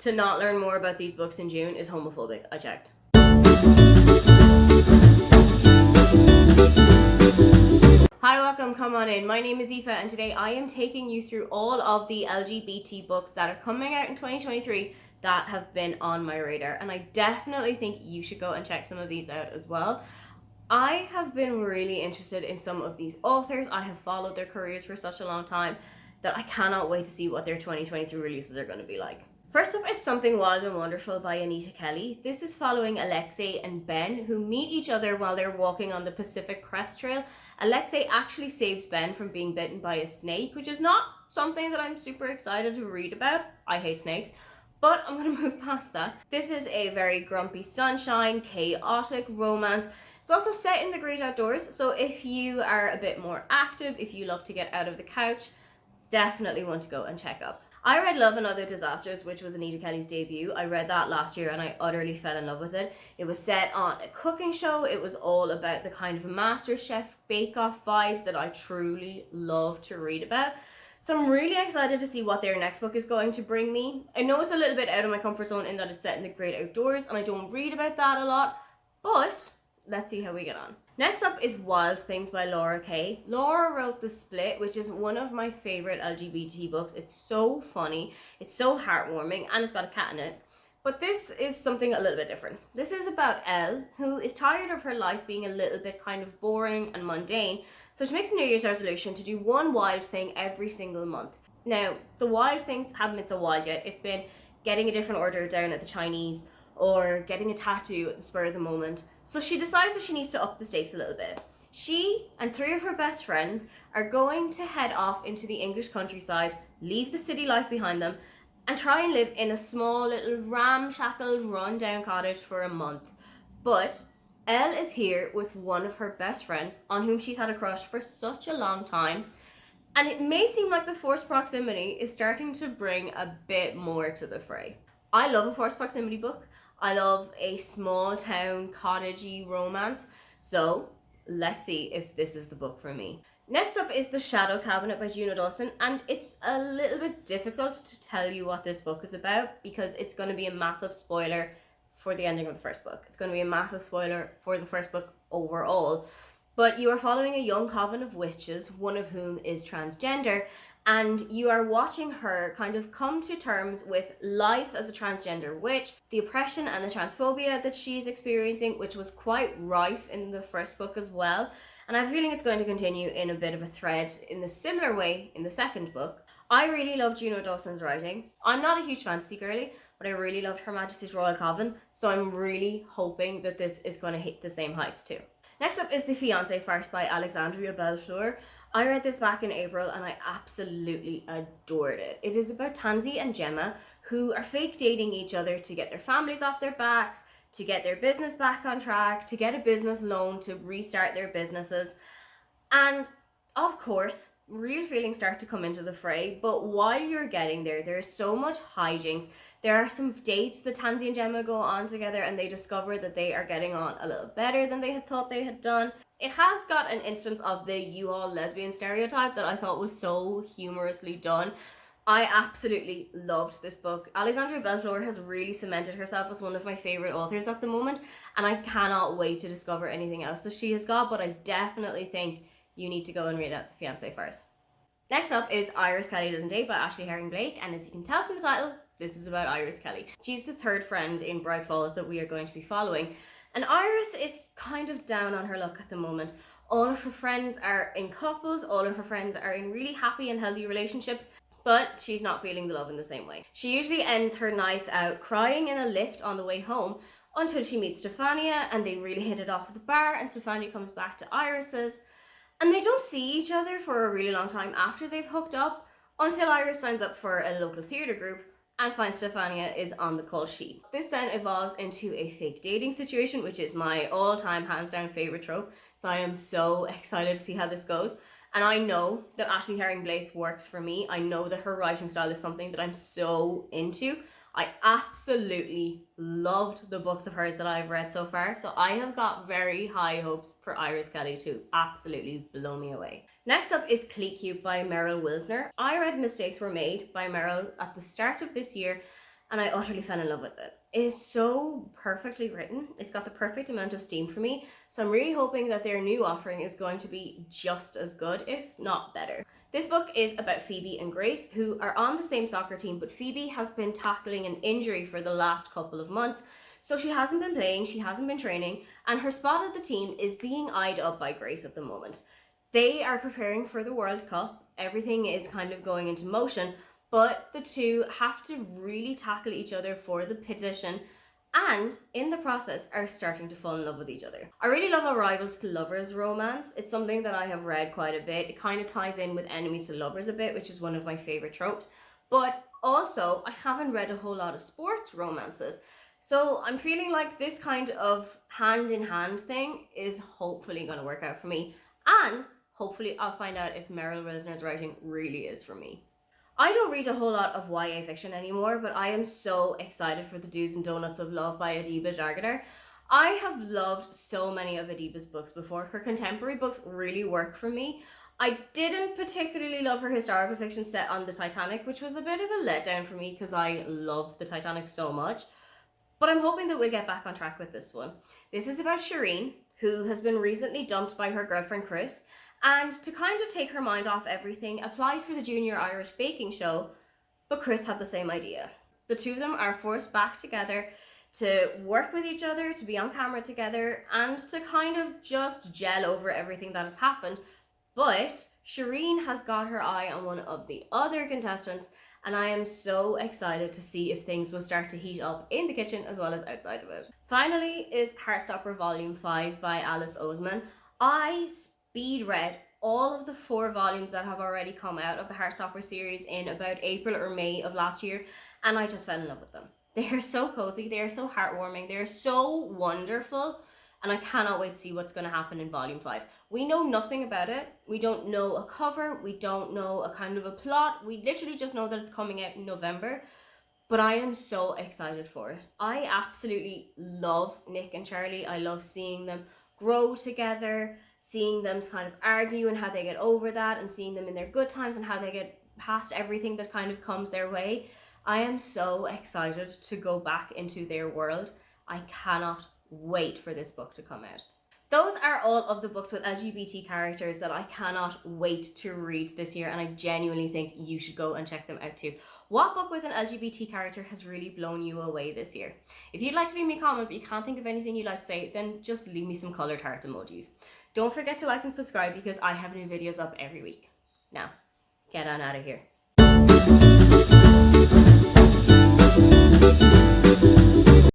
to not learn more about these books in June is homophobic. I checked. Hi, welcome, come on in. My name is Aoife and today I am taking you through all of the LGBT books that are coming out in 2023 that have been on my radar, and I definitely think you should go and check some of these out as well. I have been really interested in some of these authors. I have followed their careers for such a long time that I cannot wait to see what their 2023 releases are going to be like. First up is Something Wild and Wonderful by Anita Kelly. This is following Alexei and Ben, who meet each other while they're walking on the Pacific Crest Trail. Alexei actually saves Ben from being bitten by a snake, which is not something that I'm super excited to read about. I hate snakes. But I'm going to move past that. This is a very grumpy sunshine, chaotic romance. It's also set in the great outdoors, so if you are a bit more active, if you love to get out of the couch, definitely want to go and check up. I read Love and Other Disasters, which was Anita Kelly's debut. I read that last year and I utterly fell in love with it. It was set on a cooking show. It was all about the kind of MasterChef bake-off vibes that I truly love to read about. So I'm really excited to see what their next book is going to bring me. I know it's a little bit out of my comfort zone in that it's set in the great outdoors and I don't read about that a lot, but let's see how we get on. Next up is Wild Things by Laura Kay. Laura wrote The Split, which is one of my favorite LGBT books. It's so funny, it's so heartwarming, and it's got a cat in it. But this is something a little bit different. This is about Elle, who is tired of her life being a little bit kind of boring and mundane, so she makes a New Year's resolution to do one wild thing every single month. Now, the wild things haven't been so wild yet. It's been getting a different order down at the Chinese, or getting a tattoo at the spur of the moment. So she decides that she needs to up the stakes a little bit. She and 3 of her best friends are going to head off into the English countryside, leave the city life behind them, and try and live in a small little ramshackle run-down cottage for a month. But Elle is here with one of her best friends on whom she's had a crush for such a long time, and it may seem like the forced proximity is starting to bring a bit more to the fray. I love a forced proximity book. I love a small town cottagey romance, so let's see if this is the book for me. Next up is The Shadow Cabinet by Juno Dawson, and it's a little bit difficult to tell you what this book is about because it's going to be a massive spoiler for the ending of the first book. It's going to be a massive spoiler for the first book overall. But you are following a young coven of witches, one of whom is transgender, and you are watching her kind of come to terms with life as a transgender witch, the oppression and the transphobia that she's experiencing, which was quite rife in the first book as well. And I have a feeling it's going to continue in a bit of a thread in a similar way in the second book. I really love Juno Dawson's writing. I'm not a huge fantasy girly, but I really loved Her Majesty's Royal Coven, so I'm really hoping that this is going to hit the same heights too. Next up is The Fianc First by Alexandria Bellefleur. I read this back in April and I absolutely adored it. It is about Tansy and Gemma, who are fake dating each other to get their families off their backs, to get their business back on track, to get a business loan to restart their businesses. And of course, real feelings start to come into the fray, but while you're getting there, there's so much hijinks. There are some dates that Tansy and Gemma go on together and they discover that they are getting on a little better than they had thought they had done. It has got an instance of the you-all lesbian stereotype that I thought was so humorously done. I absolutely loved this book. Alexandria Bellefleur has really cemented herself as one of my favourite authors at the moment, and I cannot wait to discover anything else that she has got, but I definitely think you need to go and read out The Fiancé first. Next up is Iris Kelly Doesn't Date by Ashley Herring Blake, and as you can tell from the title, this is about Iris Kelly. She's the third friend in Bright Falls that we are going to be following, and Iris is kind of down on her luck at the moment. All of her friends are in couples, all of her friends are in really happy and healthy relationships, but she's not feeling the love in the same way. She usually ends her nights out crying in a lift on the way home until she meets Stefania and they really hit it off at the bar, and Stefania comes back to Iris's. And they don't see each other for a really long time after they've hooked up until Iris signs up for a local theatre group and finds Stefania is on the call sheet. This then evolves into a fake dating situation, which is my all-time hands down favourite trope. So I am so excited to see how this goes. And I know that Ashley Herring Blake works for me. I know that her writing style is something that I'm so into. I absolutely loved the books of hers that I've read so far. So I have got very high hopes for Iris Kelly to absolutely blow me away. Next up is Clique Cube by Meryl Wilsner. I read Mistakes Were Made by Meryl at the start of this year, and I utterly fell in love with it. It is so perfectly written. It's got the perfect amount of steam for me. So I'm really hoping that their new offering is going to be just as good, if not better. This book is about Phoebe and Grace, who are on the same soccer team, but Phoebe has been tackling an injury for the last couple of months. So she hasn't been playing, she hasn't been training, and her spot at the team is being eyed up by Grace at the moment. They are preparing for the World Cup. Everything is kind of going into motion, but the two have to really tackle each other for the position, and in the process are starting to fall in love with each other. I really love a rivals to lovers romance. It's something that I have read quite a bit. It kind of ties in with enemies to lovers a bit, which is one of my favorite tropes. But also, I haven't read a whole lot of sports romances. So I'm feeling like this kind of hand-in-hand thing is hopefully going to work out for me. And hopefully I'll find out if Meryl Risner's writing really is for me. I don't read a whole lot of YA fiction anymore, but I am so excited for The Do's and Donuts of Love by Adiba Jagader. I have loved so many of Adiba's books before. Her contemporary books really work for me. I didn't particularly love her historical fiction set on the Titanic, which was a bit of a letdown for me because I love the Titanic so much. But I'm hoping that we'll get back on track with this one. This is about Shireen, who has been recently dumped by her girlfriend Chris, and to kind of take her mind off everything, applies for the Junior Irish Baking Show, but Chris had the same idea. The two of them are forced back together to work with each other, to be on camera together, and to kind of just gel over everything that has happened. But Shireen has got her eye on one of the other contestants, and I am so excited to see if things will start to heat up in the kitchen as well as outside of it. Finally is Heartstopper Volume 5 by Alice Oseman. I speed read all of the 4 volumes that have already come out of the Heartstopper series in about April or May of last year, and I just fell in love with them. They are so cozy, they are so heartwarming, they are so wonderful, and I cannot wait to see what's going to happen in Volume 5. We know nothing about it. We don't know a cover, we don't know a kind of a plot, we literally just know that it's coming out in November, but I am so excited for it. I absolutely love Nick and Charlie. I love seeing them grow together, seeing them kind of argue and how they get over that, and seeing them in their good times and how they get past everything that kind of comes their way. I am so excited to go back into their world. I cannot wait for this book to come out. Those are all of the books with LGBT characters that I cannot wait to read this year, and I genuinely think you should go and check them out too. What book with an LGBT character has really blown you away this year? If you'd like to leave me a comment but you can't think of anything you'd like to say, then just leave me some coloured heart emojis. Don't forget to like and subscribe because I have new videos up every week. Now, get on out of here.